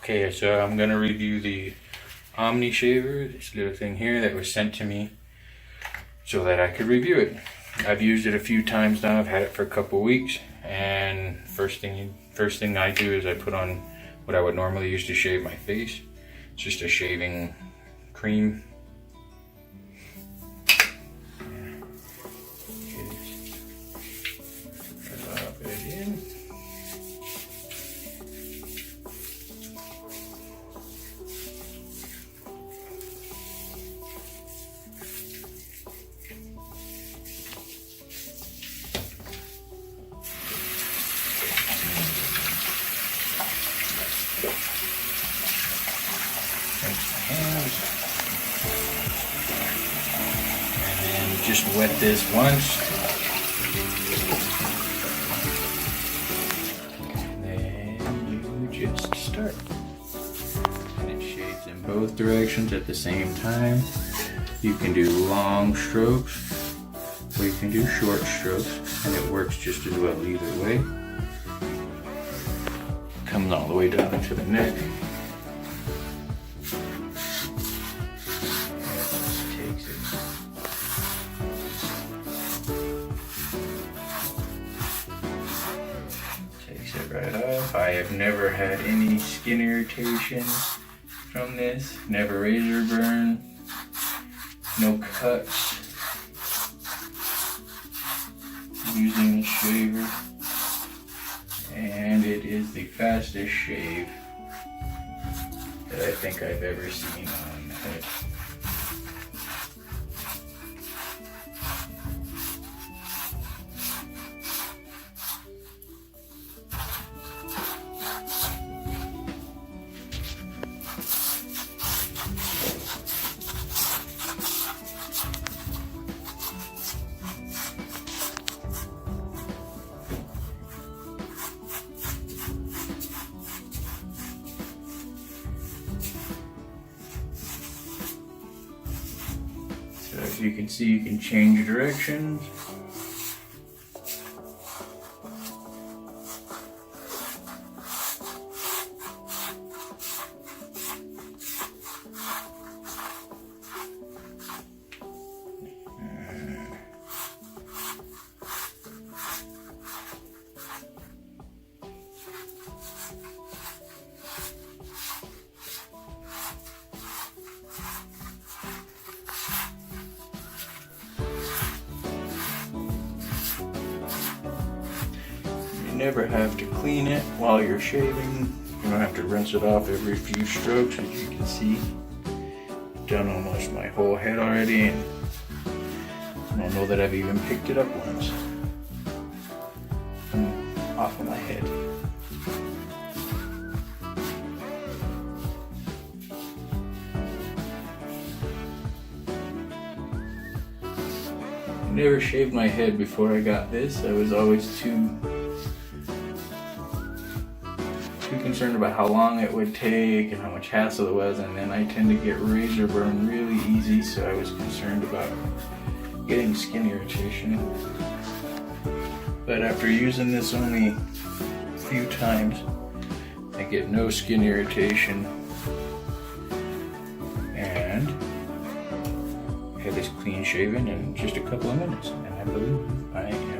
Okay, so I'm gonna review the OmniShaver, this little thing here that was sent to me so that I could review it. I've used it a few times now. I've had it for a couple weeks, and first thing I do is I put on what I would normally use to shave my face. It's just a shaving cream. Rub it in. And then just wet this once. And then you just start. And it shades in both directions at the same time. You can do long strokes or you can do short strokes, and it works just as well either way. Comes all the way down into the neck. Takes it right off. I have never had any skin irritation from this. Never razor burn. No cuts. Using the shaver. And it is the fastest shave that I think I've ever seen on the head. So as you can see, you can change directions. You never have to clean it while you're shaving. You don't have to rinse it off every few strokes. As you can see, I've done almost my whole head already, and I don't know that I've even picked it up once. Off of my head. I never shaved my head before I got this. I was always too concerned about how long it would take and how much hassle it was, and then I tend to get razor burn really easy, so I was concerned about getting skin irritation. But after using this only a few times, I get no skin irritation, and head is clean shaven in just a couple of minutes, and I believe I am